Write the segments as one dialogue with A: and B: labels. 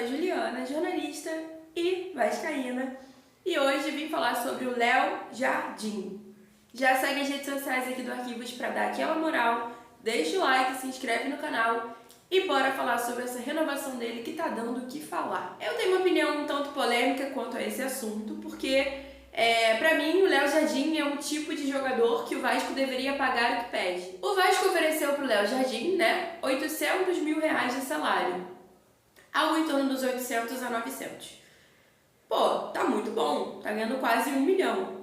A: a Juliana, jornalista e vascaína, e hoje vim falar sobre o Léo Jardim. Já segue as redes sociais aqui do Arquivos para dar aquela moral, deixa o like, se inscreve no canal e bora falar sobre essa renovação dele que tá dando o que falar. Eu tenho uma opinião um tanto polêmica quanto a esse assunto, porque pra mim o Léo Jardim é um tipo de jogador que o Vasco deveria pagar o que pede. O Vasco ofereceu pro Léo Jardim, né, 800 mil reais de salário, algo em torno dos 800 a 900. Pô, tá muito bom, tá ganhando quase 1 milhão.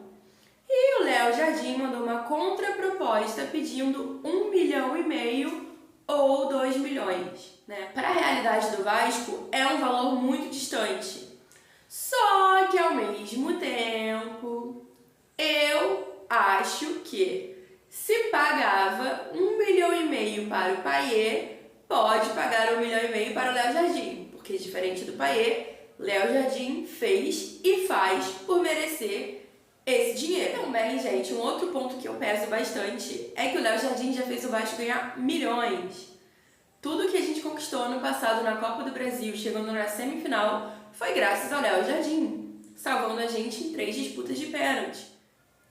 A: E o Léo Jardim mandou uma contraproposta pedindo 1,5 milhão ou 2 milhões, né? Para a realidade do Vasco é um valor muito distante. Só que ao mesmo tempo, eu acho que se pagava 1,5 milhão para o Payet, pode pagar 1,5 milhão para o Léo Jardim, porque diferente do Payet, Léo Jardim fez e faz por merecer esse dinheiro. Também, gente, um outro ponto que eu peso bastante é que o Léo Jardim já fez o Vasco ganhar milhões. Tudo que a gente conquistou ano passado na Copa do Brasil, chegando na semifinal, foi graças ao Léo Jardim, salvando a gente em 3 disputas de pênalti.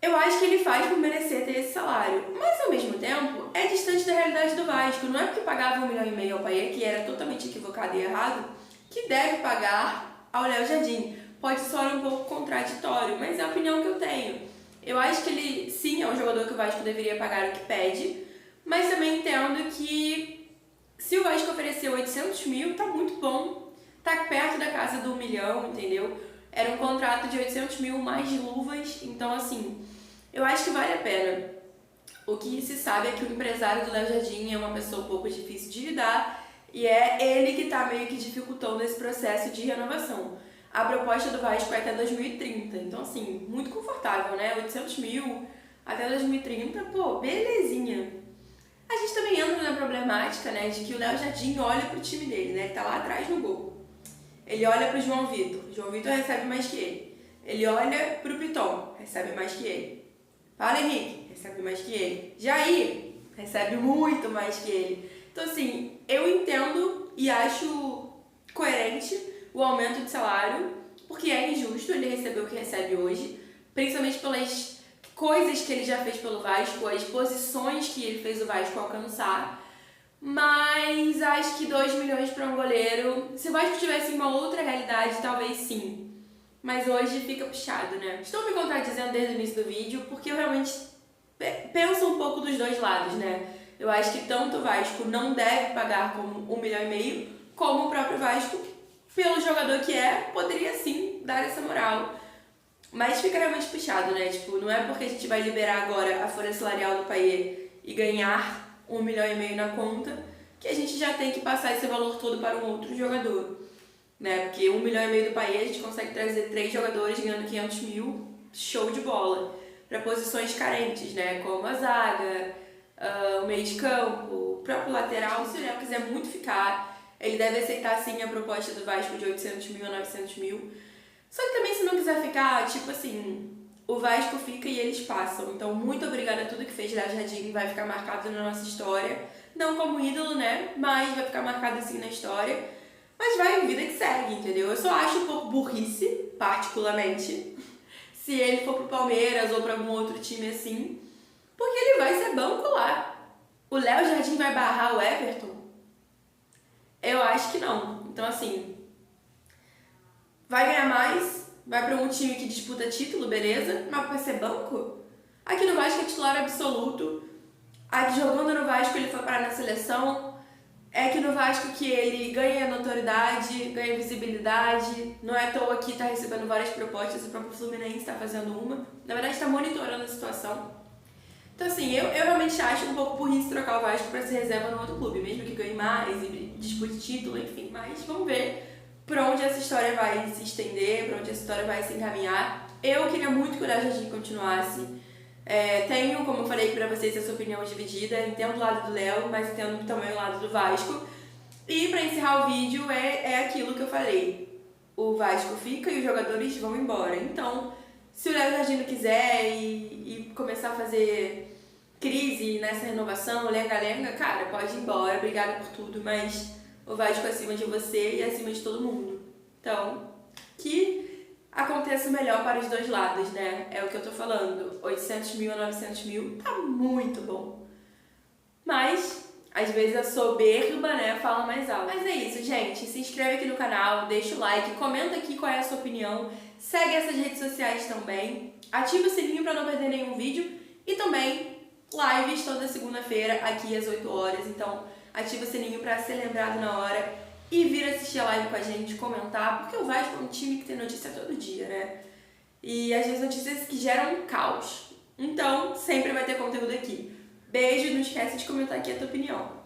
A: Eu acho que ele faz por merecer ter esse salário, mas ao mesmo tempo é distante da realidade do Vasco. Não é porque pagava 1,5 milhão ao Payet, que era totalmente equivocado e errado, que deve pagar ao Léo Jardim. Pode soar um pouco contraditório, mas é a opinião que eu tenho. Eu acho que ele, sim, é um jogador que o Vasco deveria pagar o que pede, mas também entendo que se o Vasco oferecer 800 mil, tá muito bom. Tá perto da casa do 1 milhão, entendeu? Era um contrato de 800 mil mais luvas, então assim, eu acho que vale a pena. O que se sabe é que o empresário do Léo Jardim é uma pessoa um pouco difícil de lidar e é ele que tá meio que dificultando esse processo de renovação. A proposta do Vasco é até 2030, então assim, muito confortável, né? 800 mil até 2030, pô, belezinha. A gente também entra na problemática, né, de que o Léo Jardim olha pro time dele, né? Ele tá lá atrás no gol. Ele olha pro João Vitor. João Vitor recebe mais que ele. Ele olha pro Piton, recebe mais que ele. Paulo Henrique, recebe mais que ele. Jair, recebe muito mais que ele. Então assim, eu entendo e acho coerente o aumento de salário, porque é injusto ele receber o que recebe hoje, principalmente pelas coisas que ele já fez pelo Vasco, as posições que ele fez o Vasco alcançar. Mas acho que 2 milhões para um goleiro, se o Vasco tivesse uma outra realidade, talvez sim. Mas hoje fica puxado, né? Estou me contradizendo desde o início do vídeo, porque eu realmente penso um pouco dos dois lados, né? Eu acho que tanto o Vasco não deve pagar como 1,5 milhão, como o próprio Vasco, pelo jogador que é, poderia sim dar essa moral. Mas fica realmente puxado, né? Tipo, não é porque a gente vai liberar agora a folha salarial do Payet e ganhar 1,5 milhão na conta, que a gente já tem que passar esse valor todo para um outro jogador, né? Porque 1,5 milhão do Payet a gente consegue trazer 3 jogadores ganhando 500 mil, show de bola, para posições carentes, né? Como a zaga, o meio de campo, o próprio lateral. Se o Léo quiser muito ficar, ele deve aceitar sim a proposta do Vasco de 800 mil a 900 mil. Só que também se não quiser ficar, tipo assim, o Vasco fica e eles passam. Então, muito obrigada a tudo que fez Léo Jardim, vai ficar marcado na nossa história. Não como ídolo, né? Mas vai ficar marcado assim na história. Mas vai, vida que segue, entendeu? Eu só acho um pouco burrice, particularmente, se ele for pro Palmeiras ou pra algum outro time assim, porque ele vai ser banco lá. O Léo Jardim vai barrar o Everton? Eu acho que não. Então, assim, vai ganhar mais, vai pra um time que disputa título, beleza, mas vai ser banco? Aqui no Vasco é titular absoluto. Aqui jogando no Vasco ele foi parar na seleção. É aqui no Vasco que ele ganha notoriedade, ganha visibilidade. Não é à toa que tá recebendo várias propostas, o próprio Fluminense tá fazendo uma. Na verdade tá monitorando a situação. Então assim, eu realmente acho um pouco burrice trocar o Vasco pra ser reserva no outro clube, mesmo que ganhe mais e dispute título, enfim. Mas vamos ver por onde essa história vai se estender, por onde essa história vai se encaminhar. Eu queria muito que o Léo Jardim continuasse. Tenho, como eu falei pra vocês, essa opinião dividida. Entendo o lado do Léo, mas entendo também o lado do Vasco. E pra encerrar o vídeo, é aquilo que eu falei. O Vasco fica e os jogadores vão embora. Então, se o Léo Jardim não quiser e começar a fazer crise nessa renovação, lenga-lenga, cara, pode ir embora, obrigada por tudo, mas o Vasco acima de você e acima de todo mundo. Então, que aconteça o melhor para os dois lados, né? É o que eu tô falando. 800 mil a 900 mil tá muito bom. Mas, às vezes a soberba, né, fala mais alto. Mas é isso, gente. Se inscreve aqui no canal, deixa o like, comenta aqui qual é a sua opinião. Segue essas redes sociais também. Ativa o sininho para não perder nenhum vídeo. E também lives toda segunda-feira aqui às 8 horas. Então, ativa o sininho para ser lembrado na hora e vir assistir a live com a gente, comentar. Porque o Vasco é um time que tem notícia todo dia, né? E às vezes notícias que geram um caos. Então, sempre vai ter conteúdo aqui. Beijo, não esquece de comentar aqui a tua opinião.